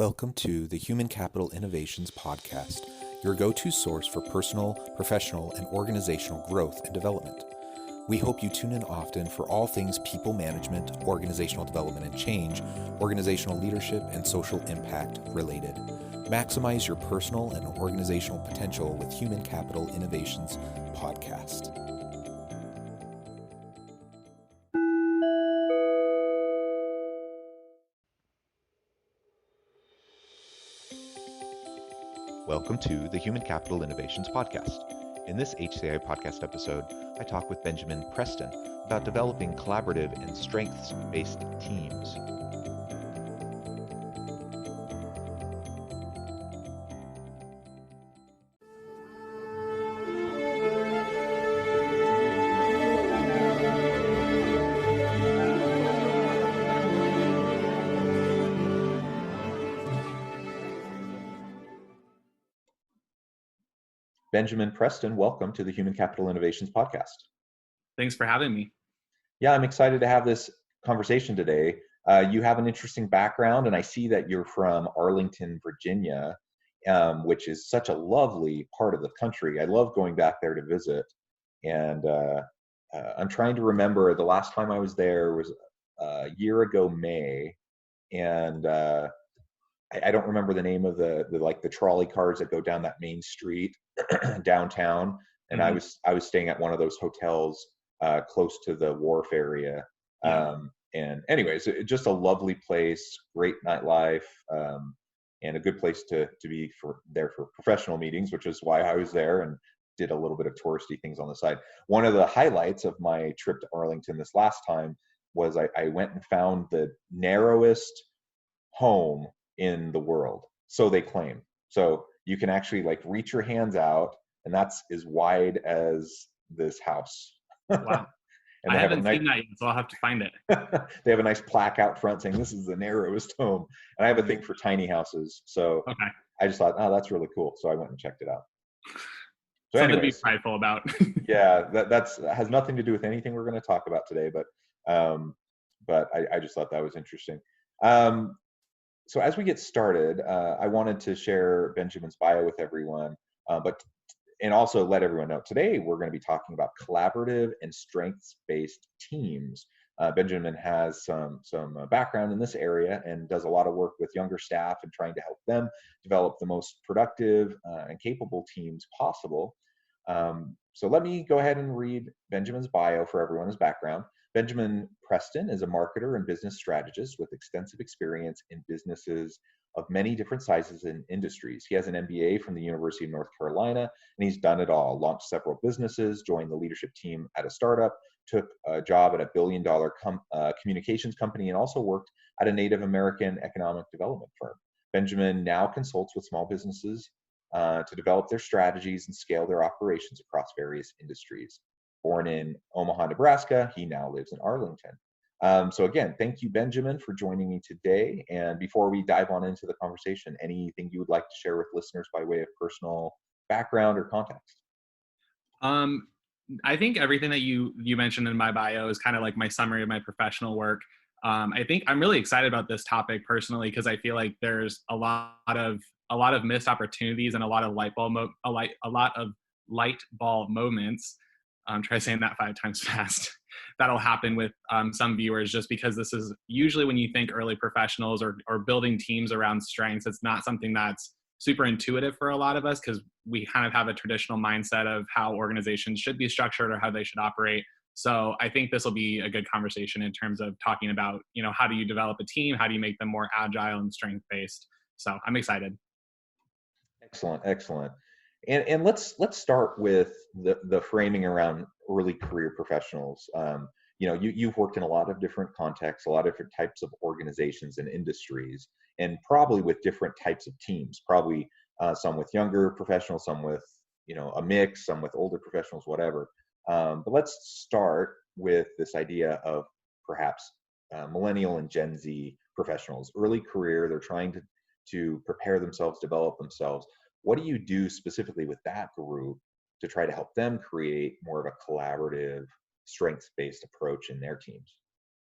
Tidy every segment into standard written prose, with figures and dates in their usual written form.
Welcome to the Human Capital Innovations Podcast, your go-to source for personal, professional, and organizational growth and development. We hope you tune in often for all things people management, organizational development and change, organizational leadership, and social impact related. Maximize your personal and organizational potential with Human Capital Innovations Podcast. Welcome to the Human Capital Innovations Podcast. In this HCI podcast episode, I talk with Benjamin Preston about developing collaborative and strengths-based teams. Benjamin Preston, welcome to the Human Capital Innovations Podcast. Thanks for having me. Yeah, I'm excited to have this conversation today. You have an interesting background, and I see that you're from Arlington, Virginia, which is such a lovely part of the country. I love going back there to visit. And I'm trying to remember, the last time I was there was a year ago, May, and I don't remember the name of the trolley cars that go down that main street downtown. And Mm-hmm. I was staying at one of those hotels close to the wharf area. Yeah. And anyways, just a lovely place, great nightlife, and a good place to be there for professional meetings, which is why I was there and did a little bit of touristy things on the side. One of the highlights of my trip to Arlington this last time was I went and found the narrowest home in the world. So they claim. So you can actually reach your hands out, and that's as wide as this house. Wow. And I they have haven't seen that yet, so I'll have to find it. they have a nice plaque out front saying this is the narrowest home. And I have a thing for tiny houses. So Okay. I just thought, oh, that's really cool. So I went and checked it out. So Something to be anyways, prideful about. yeah, that has nothing to do with anything we're going to talk about today, but I just thought that was interesting. So as we get started, I wanted to share Benjamin's bio with everyone, and also let everyone know today we're going to be talking about collaborative and strengths-based teams. Benjamin has some background in this area and does a lot of work with younger staff and trying to help them develop the most productive and capable teams possible. So let me go ahead and read Benjamin's bio for everyone, his background. Benjamin Preston is a marketer and business strategist with extensive experience in businesses of many different sizes and industries. He has an MBA from the University of North Carolina, and he's done it all. Launched several businesses, joined the leadership team at a startup, took a job at a billion-dollar communications company, and also worked at a Native American economic development firm. Benjamin now consults with small businesses to develop their strategies and scale their operations across various industries. Born in Omaha, Nebraska, he now lives in Arlington. So again, thank you, Benjamin, for joining me today. And before we dive on into the conversation, anything you would like to share with listeners by way of personal background or context? I think everything that you mentioned in my bio is kind of like my summary of my professional work. I think I'm really excited about this topic personally because I feel like there's a lot of missed opportunities and a lot of light bulb moments. Try saying that 5 times fast. That'll happen with some viewers just because this is usually when you think early professionals or building teams around strengths, it's not something that's super intuitive for a lot of us because we kind of have a traditional mindset of how organizations should be structured or how they should operate. So I think this will be a good conversation in terms of talking about, how do you develop a team? How do you make them more agile and strength-based? So I'm excited. Excellent. And let's start with the framing around early career professionals. You've worked in a lot of different contexts, a lot of different types of organizations and industries, and probably with different types of teams. Probably some with younger professionals, some with a mix, some with older professionals, whatever. But let's start with this idea of perhaps millennial and Gen Z professionals, early career. They're trying to prepare themselves, develop themselves. What do you do specifically with that group to try to help them create more of a collaborative, strengths-based approach in their teams?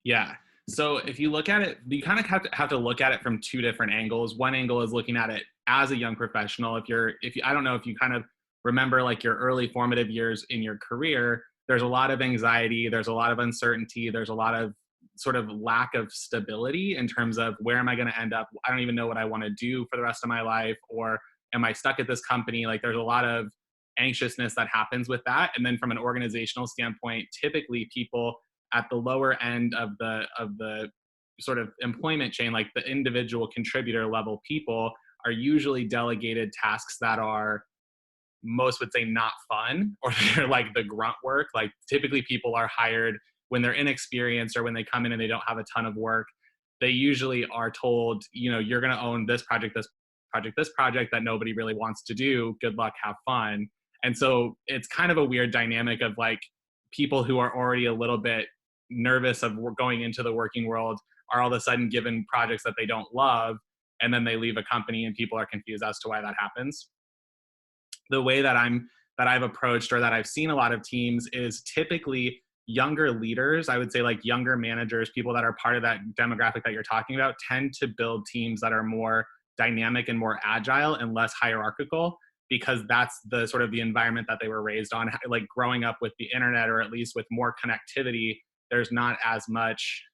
Yeah. So if you look at it, you kind of have to look at it from two different angles. One angle is looking at it as a young professional. I don't know if you kind of remember like your early formative years in your career, there's a lot of anxiety, there's a lot of uncertainty, there's a lot of sort of lack of stability in terms of where am I going to end up? I don't even know what I want to do for the rest of my life, or am I stuck at this company? Like there's a lot of anxiousness that happens with that. And then from an organizational standpoint, typically people at the lower end of the sort of employment chain, like the individual contributor level people, are usually delegated tasks that are, most would say, not fun, or they're like the grunt work. Like typically people are hired when they're inexperienced or when they come in and they don't have a ton of work. They usually are told, you're going to own this project, this project that nobody really wants to do. Good luck, have fun. And so it's kind of a weird dynamic of like people who are already a little bit nervous of going into the working world are all of a sudden given projects that they don't love, and then they leave a company and people are confused as to why that happens. The way that I've approached, or that I've seen a lot of teams, is typically younger leaders, I would say like younger managers, people that are part of that demographic that you're talking about, tend to build teams that are more dynamic and more agile and less hierarchical, because that's the sort of the environment that they were raised on. Like growing up with the internet, or at least with more connectivity, there's not as much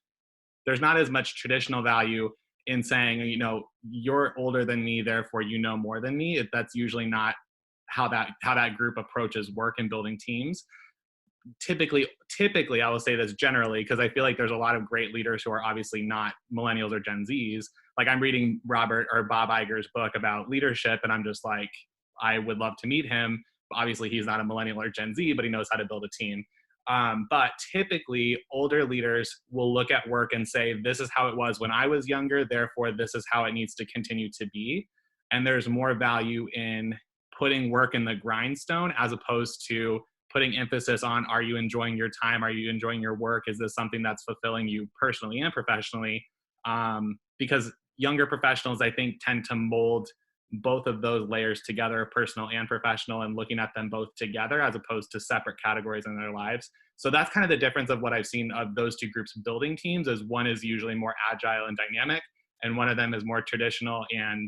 traditional value in saying, you're older than me, therefore you know more than me. That's usually not how that group approaches work and building teams. Typically, I will say this generally, because I feel like there's a lot of great leaders who are obviously not millennials or Gen Zs. Like I'm reading Bob Iger's book about leadership, and I'm just like, I would love to meet him. Obviously, he's not a millennial or Gen Z, but he knows how to build a team. But typically, older leaders will look at work and say, this is how it was when I was younger, therefore this is how it needs to continue to be. And there's more value in putting work in the grindstone, as opposed to putting emphasis on, are you enjoying your time? Are you enjoying your work? Is this something that's fulfilling you personally and professionally? Because younger professionals, I think, tend to mold both of those layers together, personal and professional, and looking at them both together as opposed to separate categories in their lives. So that's kind of the difference of what I've seen of those two groups building teams, is one is usually more agile and dynamic, and one of them is more traditional and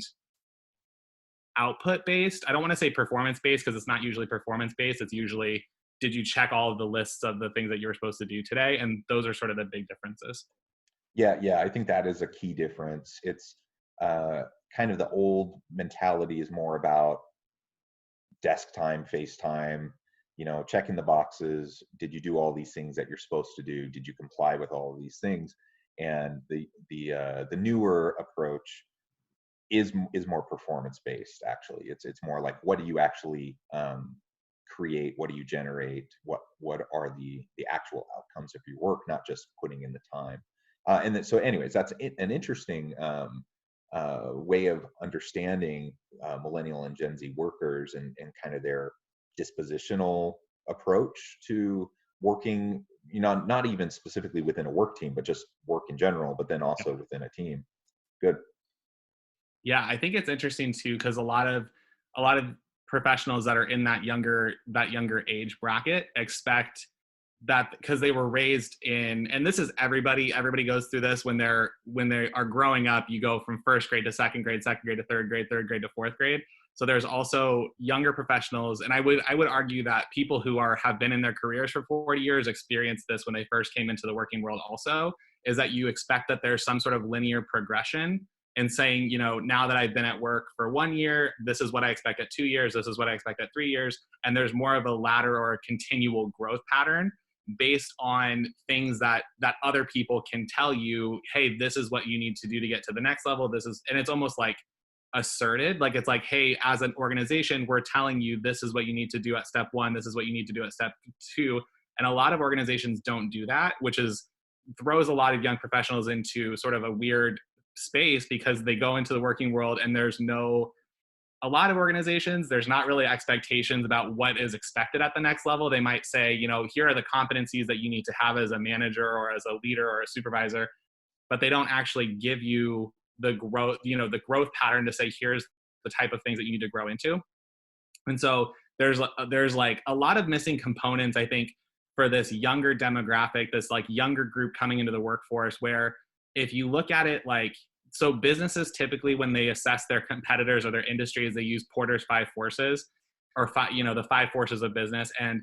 output based. I don't want to say performance based, because it's not usually performance based. It's usually, did you check all of the lists of the things that you were supposed to do today? And those are sort of the big differences. Yeah, I think that is a key difference. It's kind of the old mentality is more about desk time, face time, checking the boxes. Did you do all these things that you're supposed to do? Did you comply with all of these things? And the newer approach is more performance based. Actually, it's more like, what do you actually create? What do you generate? What are the actual outcomes of your work, not just putting in the time? And then, so anyways, that's an interesting way of understanding millennial and Gen Z workers, and kind of their dispositional approach to working, not even specifically within a work team, but just work in general, but then also within a team. Good. Yeah, I think it's interesting too, because a lot of professionals that are in that younger age bracket expect that, because they were raised in, and this is everybody goes through this when they are growing up. You go from first grade to second grade to third grade to fourth grade. So there's also younger professionals, and I would argue that people who have been in their careers for 40 years experienced this when they first came into the working world also, is that you expect that there's some sort of linear progression, and saying, now that I've been at work for 1 year, this is what I expect at 2 years, this is what I expect at 3 years. And there's more of a ladder or a continual growth pattern based on things that other people can tell you, hey, this is what you need to do to get to the next level. And it's almost like asserted, like it's like, hey, as an organization, we're telling you this is what you need to do at step 1, this is what you need to do at step 2. And a lot of organizations don't do that, which throws a lot of young professionals into sort of a weird space, because they go into the working world and a lot of organizations, there's not really expectations about what is expected at the next level. They might say, here are the competencies that you need to have as a manager or as a leader or a supervisor, but they don't actually give you the growth pattern to say, here's the type of things that you need to grow into. And so there's like a lot of missing components, I think, for this younger demographic, this like younger group coming into the workforce, where if you look at it like, so businesses typically when they assess their competitors or their industries, they use Porter's five forces, or five, you know, the five forces of business. And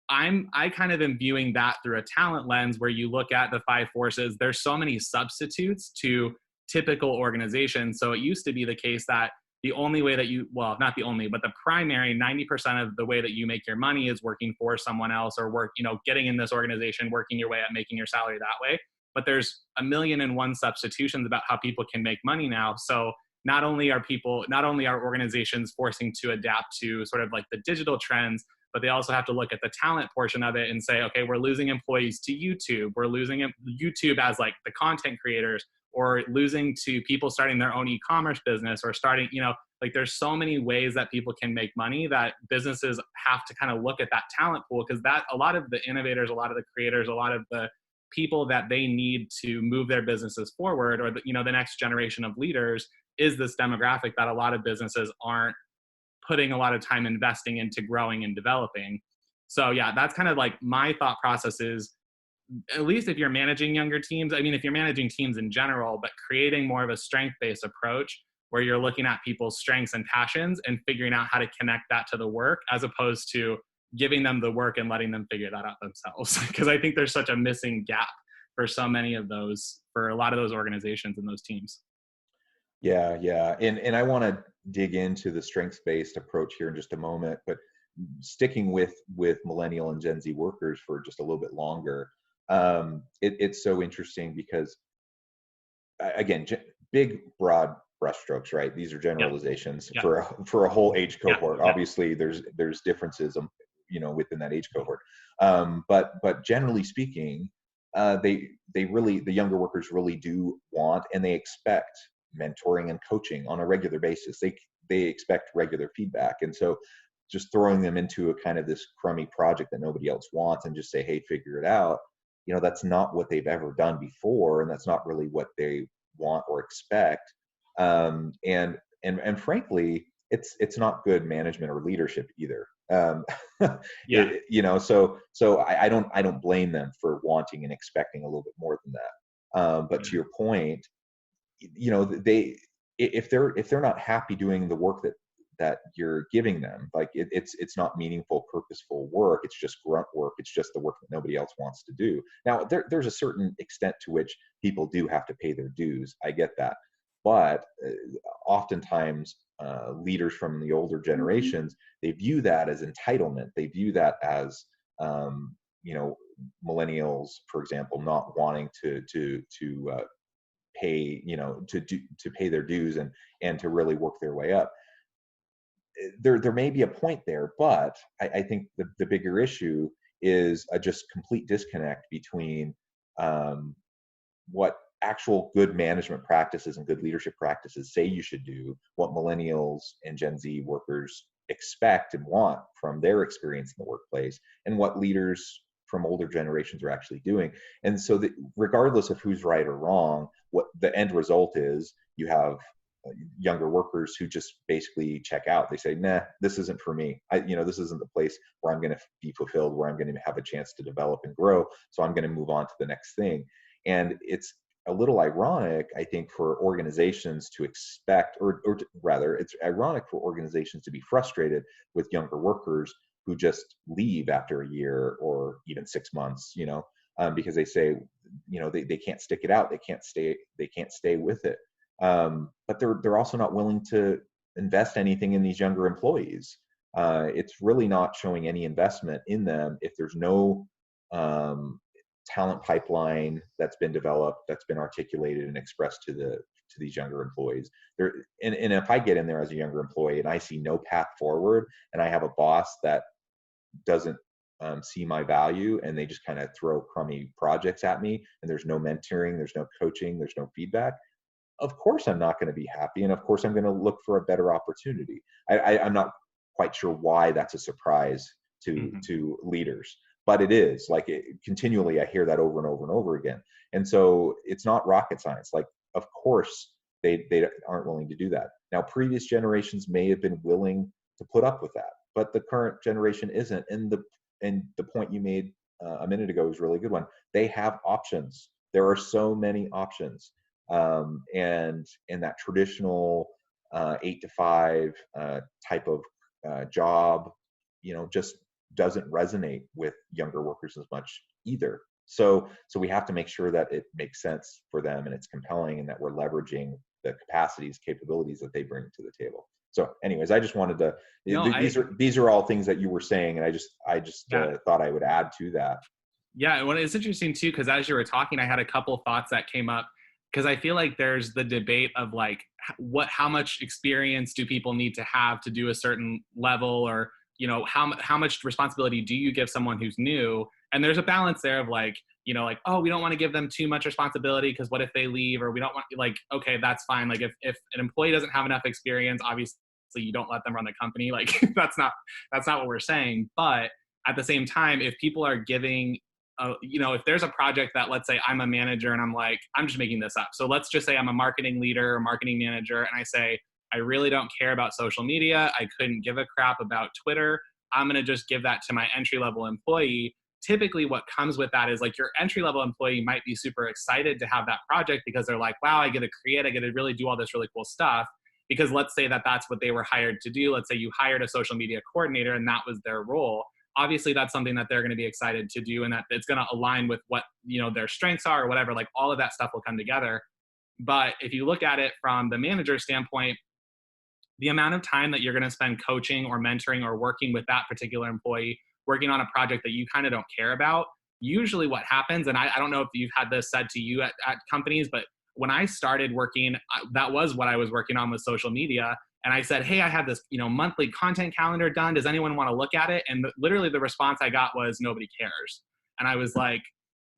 I kind of am viewing that through a talent lens, where you look at the five forces. There's so many substitutes to typical organizations. So it used to be the case that the only way that you, well, not the only, but the primary 90% of the way that you make your money is working for someone else, or work, you know, getting in this organization, working your way up, making your salary that way. But there's a million and one substitutions about how people can make money now. So not only are organizations forcing to adapt to sort of like the digital trends, but they also have to look at the talent portion of it and say, okay, we're losing employees to YouTube. We're losing YouTube as like the content creators, or losing to people starting their own e-commerce business, or starting, you know, like there's so many ways that people can make money that businesses have to kind of look at that talent pool, because that a lot of the innovators, a lot of the creators, a lot of the people that they need to move their businesses forward, or the, you know, the next generation of leaders, is this demographic that a lot of businesses aren't putting a lot of time investing into growing and developing. So yeah, that's kind of like my thought process is, at least if you're managing younger teams, I mean, if you're managing teams in general, but creating more of a strength-based approach where you're looking at people's strengths and passions and figuring out how to connect that to the work, as opposed to giving them the work and letting them figure that out themselves. Because I think there's such a missing gap for so many of those, for a lot of those organizations and those teams. Yeah, yeah. And I want to dig into the strengths-based approach here in just a moment, but sticking with millennial and Gen Z workers for just a little bit longer, it's so interesting because again, big broad brushstrokes, right? These are generalizations Yep. for a whole age cohort. Yep. Obviously, there's differences, you know, within that age cohort. But generally speaking, they really, the younger workers really do want and they expect mentoring and coaching on a regular basis. They expect regular feedback, and so just throwing them into a kind of this crummy project that nobody else wants and just say, hey, figure it out, you know, that's not what they've ever done before, and that's not really what they want or expect. And frankly, it's not good management or leadership either. Yeah. You know, so I don't blame them for wanting and expecting a little bit more than that. But to your point, you know, if they're not happy doing the work that you're giving them, like it's not meaningful, purposeful work. It's just grunt work. It's just the work that nobody else wants to do. Now, there's a certain extent to which people do have to pay their dues. I get that, but oftentimes leaders from the older generations, they view that as entitlement. They view that as you know, millennials, for example, not wanting to pay, you know, to pay their dues and to really work their way up. There may be a point there, but I think the bigger issue is a just complete disconnect between what actual good management practices and good leadership practices say you should do, what millennials and Gen Z workers expect and want from their experience in the workplace, and what leaders from older generations are actually doing. And so that regardless of who's right or wrong, what the end result is, you have younger workers who just basically check out. They say, nah, this isn't for me. You know, this isn't the place where I'm going to be fulfilled, where I'm going to have a chance to develop and grow. So I'm going to move on to the next thing. And it's a little ironic, I think, for organizations to expect, or rather, it's ironic for organizations to be frustrated with younger workers who just leave after a year or even 6 months, you know, because they say, you know, they can't stick it out. They can't stay with it. But they're also not willing to invest anything in these younger employees. It's really not showing any investment in them if there's no talent pipeline that's been developed, that's been articulated and expressed to these younger employees. And if I get in there as a younger employee and I see no path forward, and I have a boss that doesn't see my value, and they just kind of throw crummy projects at me, and there's no mentoring, there's no coaching, there's no feedback, of course I'm not going to be happy, and of course I'm going to look for a better opportunity. I'm not quite sure why that's a surprise to leaders, but it is. Like, continually I hear that over and over and over again. And so it's not rocket science. Like, of course they aren't willing to do that. Now, previous generations may have been willing to put up with that, but the current generation isn't. And the point you made a minute ago was a really good one. They have options. There are so many options. And that traditional 8 to 5 type of job, just doesn't resonate with younger workers as much either. So we have to make sure that it makes sense for them and it's compelling, and that we're leveraging the capacities, capabilities that they bring to the table. So anyways, I just wanted to, No, these are all things that you were saying, and I just yeah. thought I would add to that. Yeah, well, it's interesting too, because as you were talking, I had a couple thoughts that came up, because I feel like there's the debate of like how much experience do people need to have to do a certain level, or how much responsibility do you give someone who's new? And there's a balance there of like, like, oh, we don't want to give them too much responsibility because what if they leave, or we don't want, like, okay, that's fine. Like if an employee doesn't have enough experience, obviously you don't let them run the company. Like that's not what we're saying. But at the same time, if people are giving if there's a project that, let's say I'm a manager and I'm like, I'm just making this up. So let's just say I'm a marketing leader or marketing manager, and I say, I really don't care about social media. I couldn't give a crap about Twitter. I'm going to just give that to my entry-level employee. Typically what comes with that is like your entry-level employee might be super excited to have that project because they're like, wow, I get to create, I get to really do all this really cool stuff. Because let's say that that's what they were hired to do. Let's say you hired a social media coordinator and that was their role. Obviously that's something that they're going to be excited to do, and that it's going to align with what their strengths are or whatever. Like all of that stuff will come together. But if you look at it from the manager standpoint, the amount of time that you're going to spend coaching or mentoring or working with that particular employee, working on a project that you kind of don't care about, usually what happens, and I don't know if you've had this said to you at companies, but when I started working, that was what I was working on with social media. And I said, hey, I have this, monthly content calendar done. Does anyone want to look at it? And literally the response I got was, nobody cares. And I was like,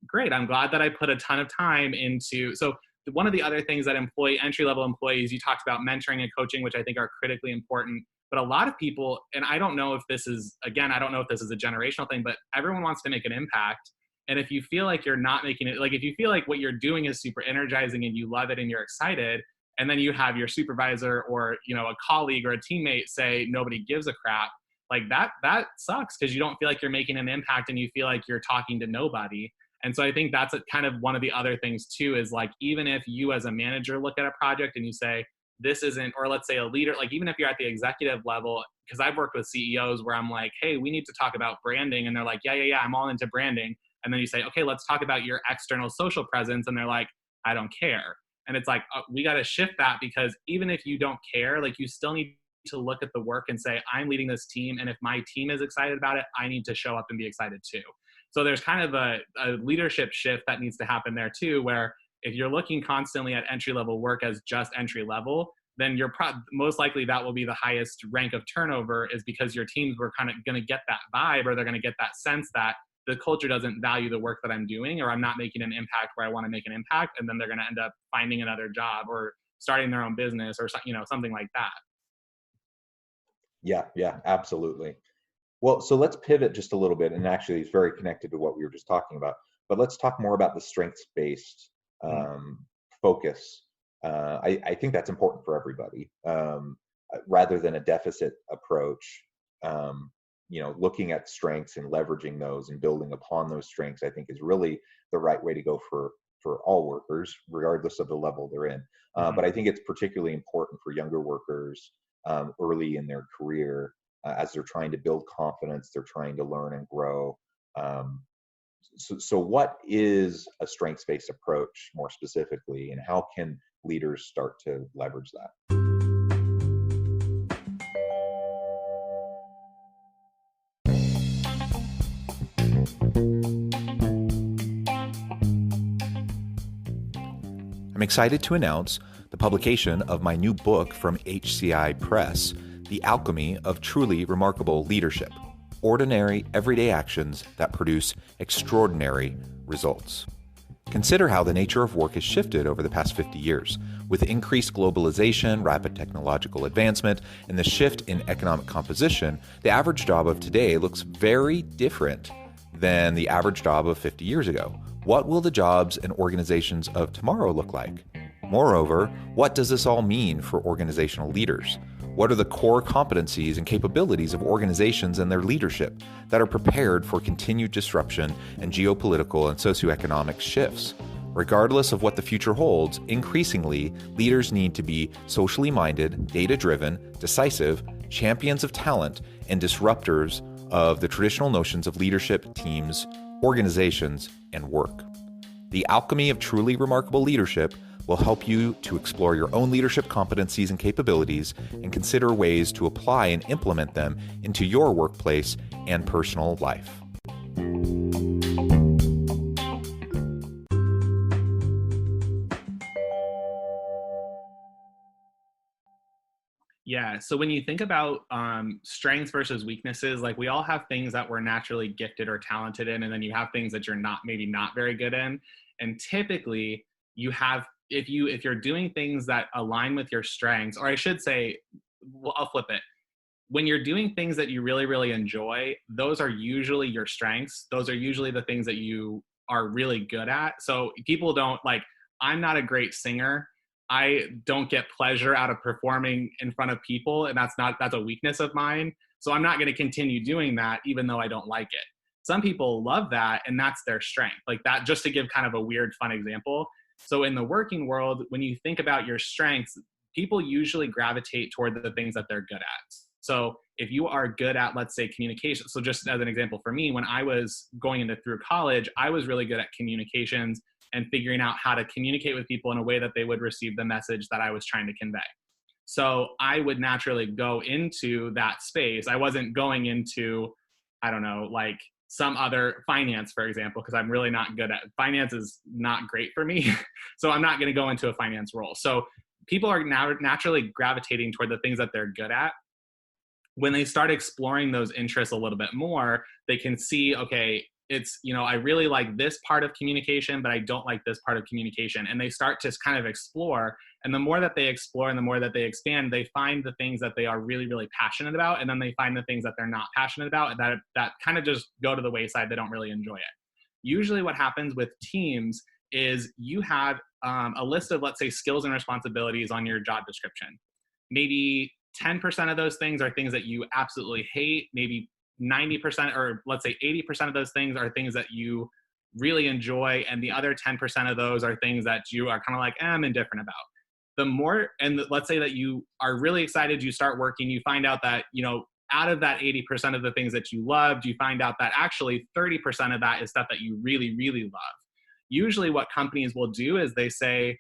great. I'm glad that I put a ton of time into. So one of the other things that entry-level employees, you talked about mentoring and coaching, which I think are critically important. But a lot of people, and I don't know if this is a generational thing, but everyone wants to make an impact. And if you feel like you're not making it, like if you feel like what you're doing is super energizing and you love it and you're excited, and then you have your supervisor or a colleague or a teammate say nobody gives a crap, like that sucks, because you don't feel like you're making an impact and you feel like you're talking to nobody. And so I think that's kind of one of the other things too, is like, even if you as a manager look at a project and you say this isn't, or let's say a leader, like even if you're at the executive level, because I've worked with CEOs where I'm like, hey, we need to talk about branding, and they're like, yeah, I'm all into branding. And then you say, okay, let's talk about your external social presence, and they're like, I don't care. And it's like, we got to shift that, because even if you don't care, like you still need to look at the work and say, I'm leading this team, and if my team is excited about it, I need to show up and be excited too. So there's kind of a leadership shift that needs to happen there too, where if you're looking constantly at entry-level work as just entry-level, then you're most likely that will be the highest rank of turnover, is because your teams were kind of going to get that vibe, or they're going to get that sense that the culture doesn't value the work that I'm doing, or I'm not making an impact where I want to make an impact. And then they're going to end up finding another job or starting their own business or something like that. Yeah, absolutely. Well, so let's pivot just a little bit, and actually it's very connected to what we were just talking about, but let's talk more about the strengths-based focus. I think that's important for everybody, rather than a deficit approach. Looking at strengths and leveraging those and building upon those strengths, I think is really the right way to go for all workers, regardless of the level they're in. But I think it's particularly important for younger workers early in their career, as they're trying to build confidence, they're trying to learn and grow. So what is a strengths-based approach more specifically, and how can leaders start to leverage that? I'm excited to announce the publication of my new book from HCI Press, The Alchemy of Truly Remarkable Leadership: Ordinary, Everyday Actions That Produce Extraordinary Results. Consider how the nature of work has shifted over the past 50 years. With increased globalization, rapid technological advancement, and the shift in economic composition, the average job of today looks very different than the average job of 50 years ago. What will the jobs and organizations of tomorrow look like? Moreover, what does this all mean for organizational leaders? What are the core competencies and capabilities of organizations and their leadership that are prepared for continued disruption and geopolitical and socioeconomic shifts? Regardless of what the future holds, increasingly, leaders need to be socially minded, data-driven, decisive, champions of talent, and disruptors of the traditional notions of leadership, teams, organizations, and work. The Alchemy of Truly Remarkable Leadership will help you to explore your own leadership competencies and capabilities and consider ways to apply and implement them into your workplace and personal life. Yeah. So when you think about strengths versus weaknesses, like we all have things that we're naturally gifted or talented in, and then you have things that you're maybe not very good in. And typically you have, if you're doing things that align with your strengths, or I should say, well, I'll flip it. When you're doing things that you really, really enjoy, those are usually your strengths. Those are usually the things that you are really good at. So people don't I'm not a great singer. I don't get pleasure out of performing in front of people, and that's a weakness of mine. So I'm not going to continue doing that, even though I don't like it. Some people love that, and that's their strength. Like that, just to give kind of a weird, fun example. So in the working world, when you think about your strengths, people usually gravitate toward the things that they're good at. So if you are good at, let's say, communication. So just as an example for me, when I was going through college, I was really good at communications and figuring out how to communicate with people in a way that they would receive the message that I was trying to convey. So I would naturally go into that space. I wasn't going into, I don't know, like some other finance, for example, because I'm really not good at finance is not great for me. So I'm not going to go into a finance role. So people are now naturally gravitating toward the things that they're good at. When they start exploring those interests a little bit more, they can see, okay, it's, I really like this part of communication, but I don't like this part of communication. And they start to kind of explore. And the more that they explore and the more that they expand, they find the things that they are really, really passionate about. And then they find the things that they're not passionate about, and that kind of just go to the wayside. They don't really enjoy it. Usually what happens with teams is you have a list of, let's say, skills and responsibilities on your job description. Maybe 10% of those things are things that you absolutely hate. Maybe 90%, or let's say 80% of those things are things that you really enjoy. And the other 10% of those are things that you are kind of like, I'm indifferent about. The more, and let's say that you are really excited, you start working, you find out that, out of that 80% of the things that you loved, you find out that actually 30% of that is stuff that you really, really love. Usually what companies will do is they say,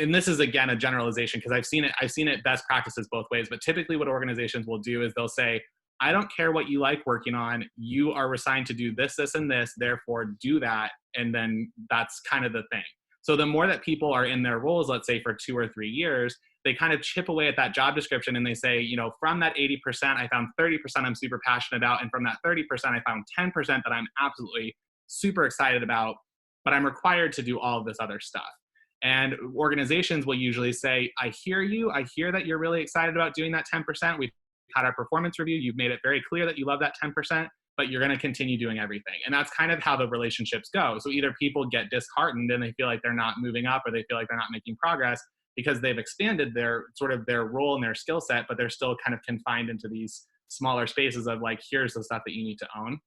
and this is again a generalization because I've seen it best practices both ways, but typically what organizations will do is they'll say, I don't care what you like working on, you are assigned to do this, this, and this, therefore do that. And then that's kind of the thing. So the more that people are in their roles, let's say for 2 or 3 years, they kind of chip away at that job description and they say, from that 80%, I found 30% I'm super passionate about. And from that 30%, I found 10% that I'm absolutely super excited about, but I'm required to do all of this other stuff. And organizations will usually say, I hear you. I hear that you're really excited about doing that 10%. We've had our performance review. You've made it very clear that you love that 10%, but you're going to continue doing everything. And that's kind of how the relationships go. So either people get disheartened and they feel like they're not moving up, or they feel like they're not making progress because they've expanded their role and their skill set, but they're still kind of confined into these smaller spaces of like, here's the stuff that you need to own.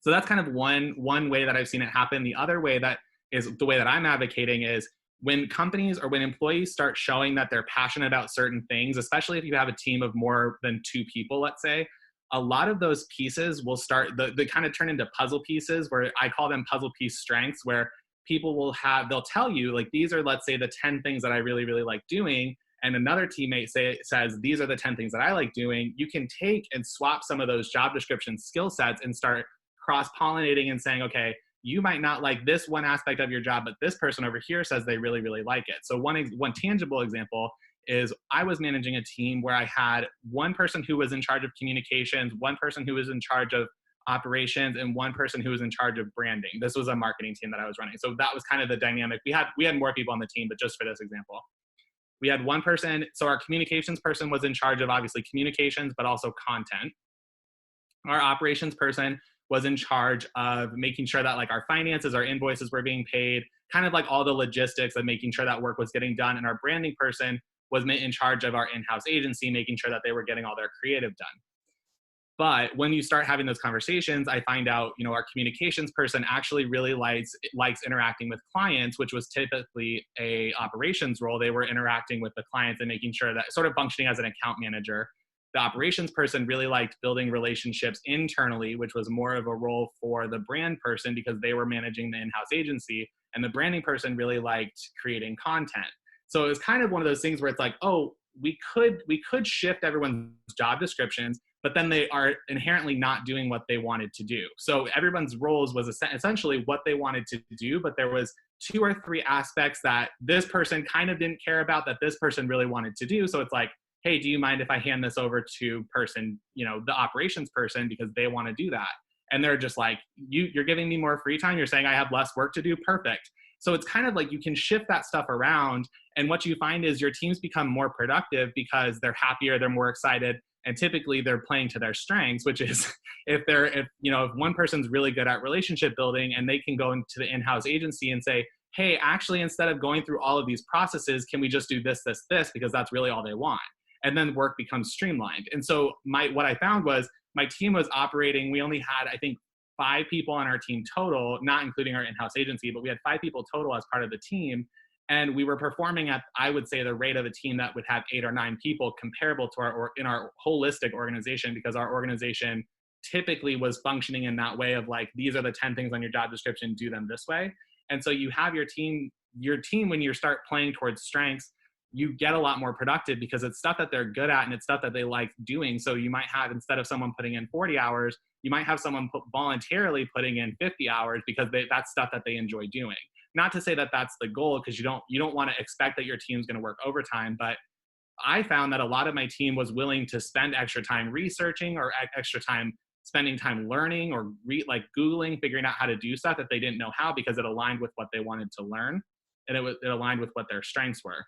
So that's kind of one way that I've seen it happen. The other way that is the way that I'm advocating is when companies or when employees start showing that they're passionate about certain things, especially if you have a team of more than 2 people, let's say, a lot of those pieces will start, they kind of turn into puzzle pieces, where I call them puzzle piece strengths, where people they'll tell you, like, these are, let's say, the 10 things that I really, really like doing. And another teammate says, these are the 10 things that I like doing. You can take and swap some of those job description skill sets and start cross-pollinating and saying, okay, you might not like this one aspect of your job, but this person over here says they really, really like it. So one tangible example is I was managing a team where I had one person who was in charge of communications, one person who was in charge of operations, and one person who was in charge of branding. This was a marketing team that I was running. So that was kind of the dynamic. We had more people on the team, but just for this example, we had one person. So our communications person was in charge of obviously communications, but also content. Our operations person was in charge of making sure that like our finances, our invoices were being paid, kind of like all the logistics of making sure that work was getting done. And our branding person was in charge of our in-house agency, making sure that they were getting all their creative done. But when you start having those conversations, I find out, our communications person actually really likes interacting with clients, which was typically a operations role. They were interacting with the clients and making sure that, sort of functioning as an account manager. The operations person really liked building relationships internally, which was more of a role for the brand person because they were managing the in-house agency. And the branding person really liked creating content. So it was kind of one of those things where it's like, oh, we could shift everyone's job descriptions, but then they are inherently not doing what they wanted to do. So everyone's roles was essentially what they wanted to do, but there was 2 or 3 aspects that this person kind of didn't care about that this person really wanted to do. So it's like, hey, do you mind if I hand this over to person, the operations person, because they want to do that? And they're just like, you're giving me more free time. You're saying I have less work to do. Perfect. So it's kind of like you can shift that stuff around. And what you find is your teams become more productive because they're happier, they're more excited. And typically they're playing to their strengths, which is if one person's really good at relationship building and they can go into the in-house agency and say, hey, actually, instead of going through all of these processes, can we just do this, this, this? Because that's really all they want. And then work becomes streamlined. And so what I found was my team was operating, we only had, I think, 5 people on our team total, not including our in-house agency, but we had 5 people total as part of the team. And we were performing at, I would say, the rate of a team that would have 8 or 9 people comparable to in our holistic organization, because our organization typically was functioning in that way of like, these are the 10 things on your job description, do them this way. And so you have your team, when you start playing towards strengths, you get a lot more productive because it's stuff that they're good at and it's stuff that they like doing. So you might have, instead of someone putting in 40 hours, you might have someone voluntarily putting in 50 hours because that's stuff that they enjoy doing. Not to say that that's the goal, because you don't want to expect that your team's going to work overtime, but I found that a lot of my team was willing to spend extra time researching or extra time spending time learning or Googling, figuring out how to do stuff that they didn't know how, because it aligned with what they wanted to learn and it aligned with what their strengths were.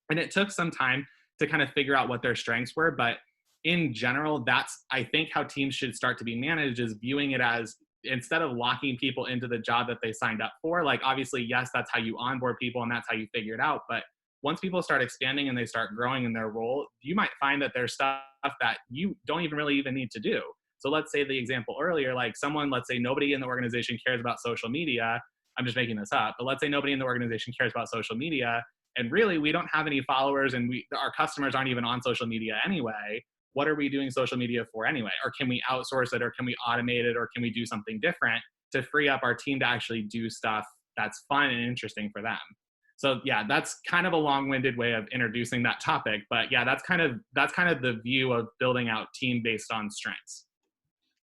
And it took some time to kind of figure out what their strengths were. But in general, that's, I think, how teams should start to be managed, is viewing it as, instead of locking people into the job that they signed up for, like, obviously, yes, that's how you onboard people and that's how you figure it out. But once people start expanding and they start growing in their role, you might find that there's stuff that you don't really need to do. So let's say the example earlier, like let's say nobody in the organization cares about social media. I'm just making this up, but let's say nobody in the organization cares about social media. And really, we don't have any followers and our customers aren't even on social media anyway. What are we doing social media for anyway? Or can we outsource it, or can we automate it, or can we do something different to free up our team to actually do stuff that's fun and interesting for them? So yeah, that's kind of a long-winded way of introducing that topic. But yeah, that's kind of the view of building out team based on strengths.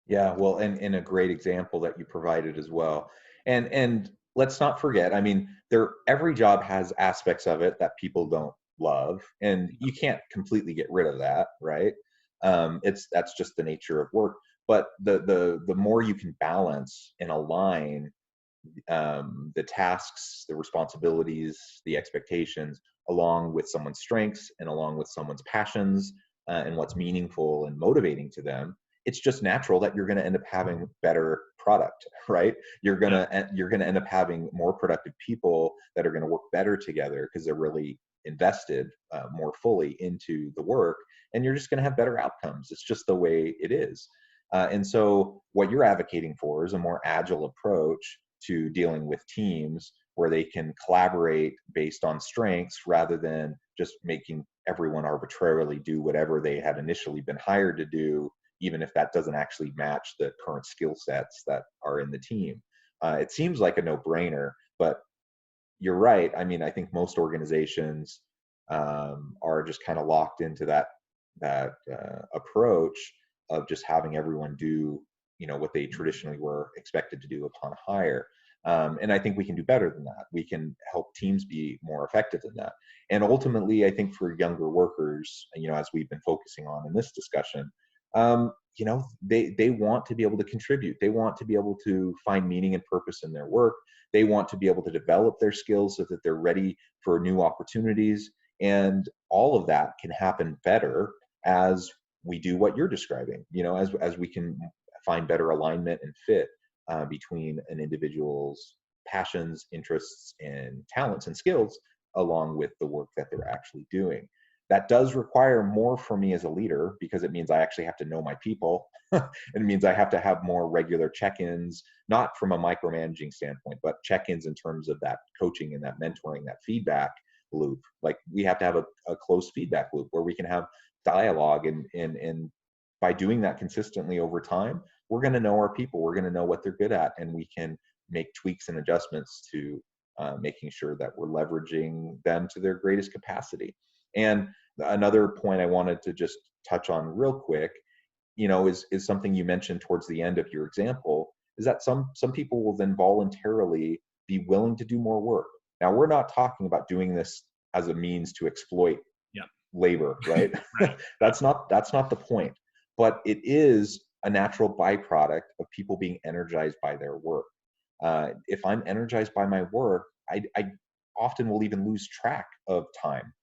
Yeah, well, and a great example that you provided as well. And let's not forget, I mean, every job has aspects of it that people don't love, and you can't completely get rid of that, right? That's just the nature of work. But the more you can balance and align the tasks, the responsibilities, the expectations, along with someone's strengths and along with someone's passions, and what's meaningful and motivating to them, it's just natural that you're going to end up having better product, right? You're going to end up having more productive people that are going to work better together because they're really invested more fully into the work, and you're just going to have better outcomes. It's just the way it is. And so what you're advocating for is a more agile approach to dealing with teams where they can collaborate based on strengths rather than just making everyone arbitrarily do whatever they had initially been hired to do, even if that doesn't actually match the current skill sets that are in the team. It seems like a no-brainer, but you're right. I mean, I think most organizations are just kind of locked into that approach of just having everyone do, what they traditionally were expected to do upon hire. And I think we can do better than that. We can help teams be more effective than that. And ultimately, I think for younger workers, as we've been focusing on in this discussion, they want to be able to contribute. They want to be able to find meaning and purpose in their work. They want to be able to develop their skills so that they're ready for new opportunities. And all of that can happen better as we do what you're describing, as we can find better alignment and fit between an individual's passions, interests, and talents and skills along with the work that they're actually doing. That does require more from me as a leader, because it means I actually have to know my people. It means I have to have more regular check-ins, not from a micromanaging standpoint, but check-ins in terms of that coaching and that mentoring, that feedback loop. Like, we have to have a close feedback loop where we can have dialogue, and by doing that consistently over time, we're going to know our people, we're going to know what they're good at, and we can make tweaks and adjustments to making sure that we're leveraging them to their greatest capacity. And another point I wanted to just touch on real quick, is something you mentioned towards the end of your example, is that some people will then voluntarily be willing to do more work. Now, we're not talking about doing this as a means to exploit labor, right? Right. That's not the point. But it is a natural byproduct of people being energized by their work. If I'm energized by my work, I often will even lose track of time.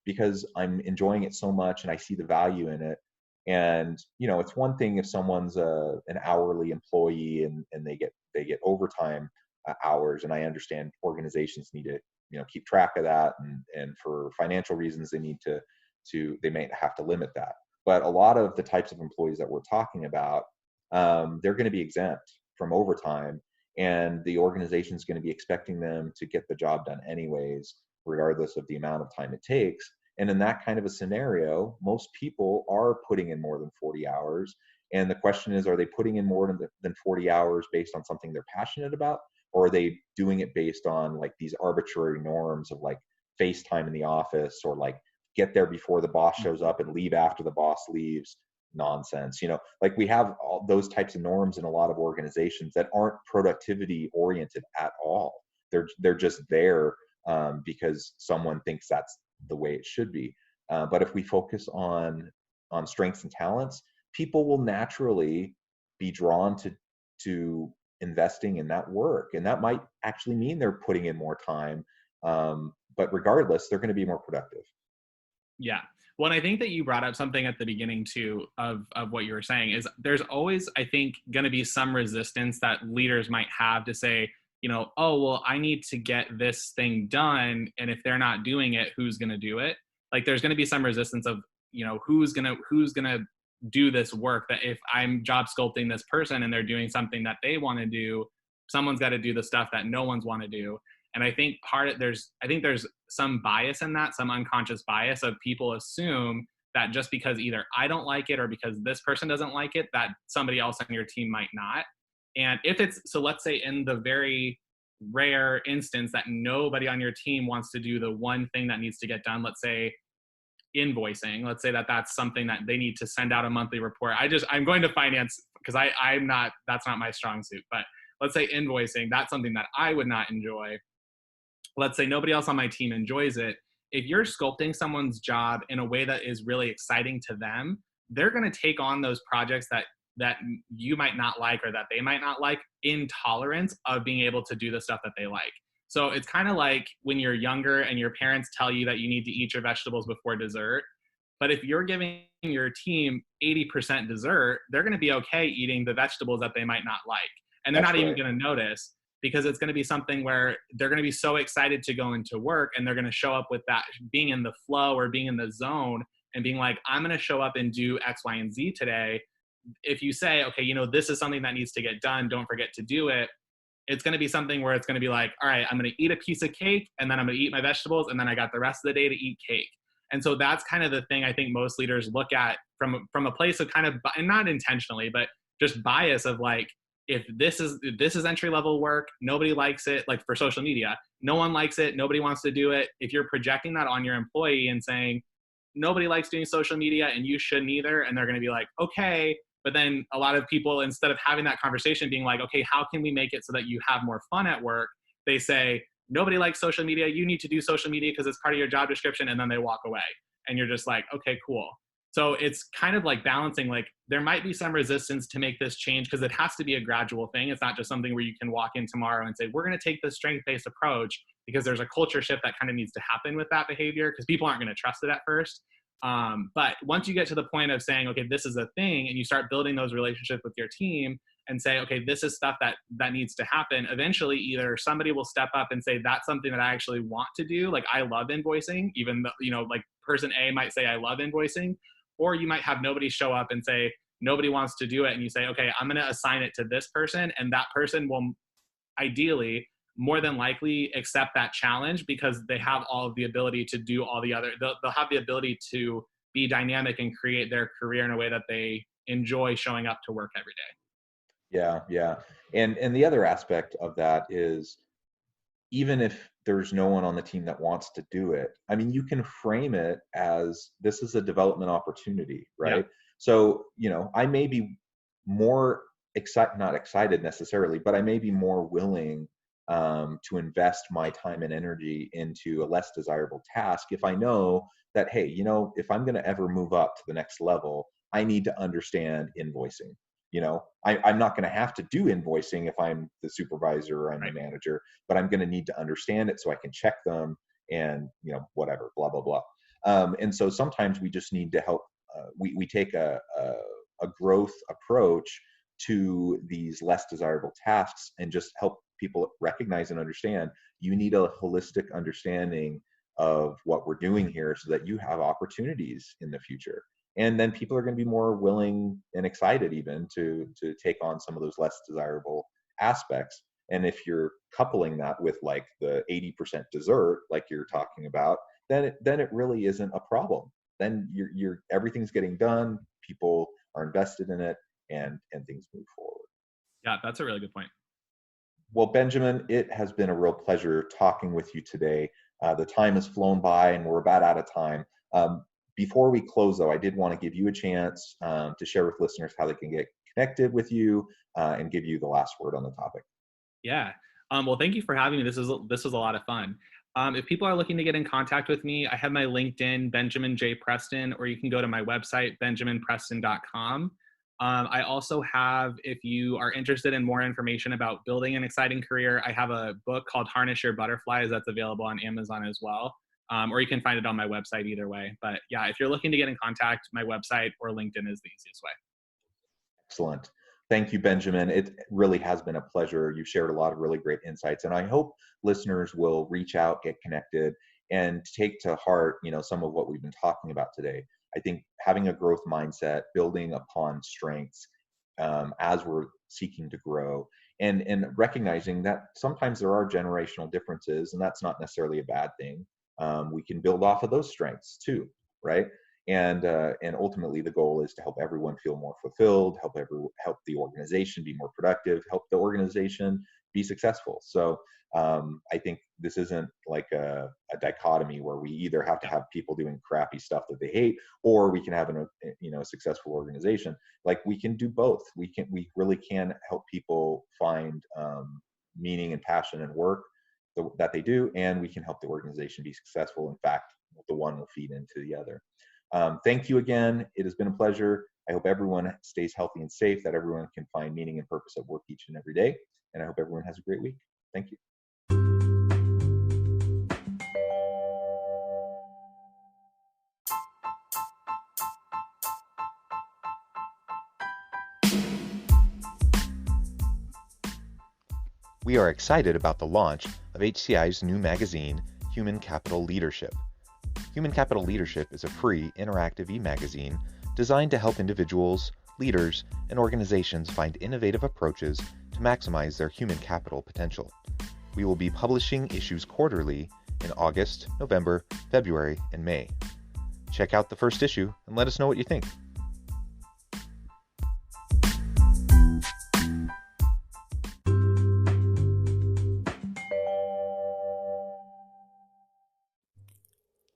Because I'm enjoying it so much and I see the value in it. And it's one thing if someone's an hourly employee and they get overtime hours, and I understand organizations need to keep track of that, and for financial reasons they need to they may have to limit that. But a lot of the types of employees that we're talking about, they're going to be exempt from overtime, and the organization is going to be expecting them to get the job done anyways, regardless of the amount of time it takes. And in that kind of a scenario, most people are putting in more than 40 hours. And the question is, are they putting in more than 40 hours based on something they're passionate about? Or are they doing it based on like these arbitrary norms of like FaceTime in the office, or like get there before the boss shows up and leave after the boss leaves nonsense? Like, we have all those types of norms in a lot of organizations that aren't productivity oriented at all. They're just there because someone thinks that's the way it should be. But if we focus on strengths and talents, people will naturally be drawn to investing in that work, and that might actually mean they're putting in more time. But regardless, they're going to be more productive. Yeah. Well, and I think that you brought up something at the beginning too of what you were saying, is there's always, I think, going to be some resistance that leaders might have to say, oh, well, I need to get this thing done, and if they're not doing it, who's going to do it? Like, there's going to be some resistance of, who's going to do this work, that if I'm job sculpting this person and they're doing something that they want to do, someone's got to do the stuff that no one's want to do. And I think there's some bias in that, some unconscious bias of people assume that just because either I don't like it or because this person doesn't like it, that somebody else on your team might not. And so let's say in the very rare instance that nobody on your team wants to do the one thing that needs to get done, let's say invoicing, let's say that's something that they need to send out a monthly report. I'm going to finance because that's not my strong suit, but let's say invoicing, that's something that I would not enjoy. Let's say nobody else on my team enjoys it. If you're sculpting someone's job in a way that is really exciting to them, they're going to take on those projects that you might not like, or that they might not like, in tolerance of being able to do the stuff that they like. So it's kind of like when you're younger and your parents tell you that you need to eat your vegetables before dessert. But if you're giving your team 80% dessert, they're going to be okay eating the vegetables that they might not like. And they're not even going to notice, because it's going to be something where they're going to be so excited to go into work, and they're going to show up with that being in the flow or being in the zone and being like, I'm going to show up and do X, Y, and Z today. If you say, okay, this is something that needs to get done, don't forget to do it, it's going to be something where it's going to be like, all right, I'm going to eat a piece of cake, and then I'm going to eat my vegetables, and then I got the rest of the day to eat cake. And so that's kind of the thing I think most leaders look at from a place of kind of, and not intentionally, but just bias of like, if this is entry level work, nobody likes it. Like for social media, no one likes it, nobody wants to do it. If you're projecting that on your employee and saying nobody likes doing social media and you shouldn't either, and they're going to be like, okay. But then a lot of people, instead of having that conversation being like, okay, how can we make it so that you have more fun at work, they say nobody likes social media, you need to do social media because it's part of your job description, and then they walk away. And you're just like, okay, cool. So it's kind of like balancing, like there might be some resistance to make this change because it has to be a gradual thing. It's not just something where you can walk in tomorrow and say, we're going to take this strength-based approach, because there's a culture shift that kind of needs to happen with that behavior, because people aren't going to trust it at first. But once you get to the point of saying, okay, this is a thing, and you start building those relationships with your team, and say, okay, this is stuff that needs to happen, eventually either somebody will step up and say, that's something that I actually want to do. Like, I love invoicing, even though, like person A might say, I love invoicing, or you might have nobody show up and say, nobody wants to do it. And you say, okay, I'm going to assign it to this person. And that person will ideally, more than likely, accept that challenge because they have all of the ability to do all the other, they'll have the ability to be dynamic and create their career in a way that they enjoy showing up to work every day. Yeah. And the other aspect of that is, even if there's no one on the team that wants to do it, I mean, you can frame it as this is a development opportunity, right? Yeah. So, I may be more not excited necessarily, but I may be more willing to invest my time and energy into a less desirable task if I know that, hey, if I'm going to ever move up to the next level, I need to understand invoicing. I'm not going to have to do invoicing if I'm the supervisor or I'm the manager, but I'm going to need to understand it so I can check them and, whatever, blah, blah, blah. And so sometimes we just need to help. We take a growth approach to these less desirable tasks and just help people recognize and understand you need a holistic understanding of what we're doing here so that you have opportunities in the future. And then people are going to be more willing and excited even to take on some of those less desirable aspects. And if you're coupling that with like the 80% dessert, like you're talking about, then it really isn't a problem. Then you're everything's getting done. People are invested in it, and things move forward. Yeah, that's a really good point. Well, Benjamin, it has been a real pleasure talking with you today. The time has flown by, and we're about out of time. Before we close, though, I did want to give you a chance to share with listeners how they can get connected with you and give you the last word on the topic. Yeah. Well, thank you for having me. This was a lot of fun. If people are looking to get in contact with me, I have my LinkedIn, Benjamin J. Preston, or you can go to my website, benjaminpreston.com. I also have, if you are interested in more information about building an exciting career, I have a book called Harness Your Butterflies that's available on Amazon as well. Or you can find it on my website either way. But yeah, if you're looking to get in contact, my website or LinkedIn is the easiest way. Excellent. Thank you, Benjamin. It really has been a pleasure. You've shared a lot of really great insights, and I hope listeners will reach out, get connected, and take to heart, some of what we've been talking about today. I think having a growth mindset, building upon strengths as we're seeking to grow, and recognizing that sometimes there are generational differences, and that's not necessarily a bad thing. We can build off of those strengths too, right? And ultimately, the goal is to help everyone feel more fulfilled, help the organization be more productive, help the organization be successful. So I think this isn't like a dichotomy where we either have to have people doing crappy stuff that they hate, or we can have a successful organization. Like, we can do both. We really can help people find meaning and passion in work that they do, and we can help the organization be successful. In fact, the one will feed into the other. Thank you again. It has been a pleasure. I hope everyone stays healthy and safe, that everyone can find meaning and purpose at work each and every day. And I hope everyone has a great week. Thank you. We are excited about the launch of HCI's new magazine, Human Capital Leadership. Human Capital Leadership is a free, interactive e-magazine designed to help individuals, leaders, and organizations find innovative approaches to maximize their human capital potential. We will be publishing issues quarterly in August, November, February, and May. Check out the first issue and let us know what you think.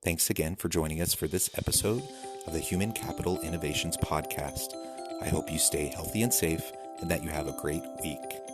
Thanks again for joining us for this episode of the Human Capital Innovations Podcast. I hope you stay healthy and safe and that you have a great week.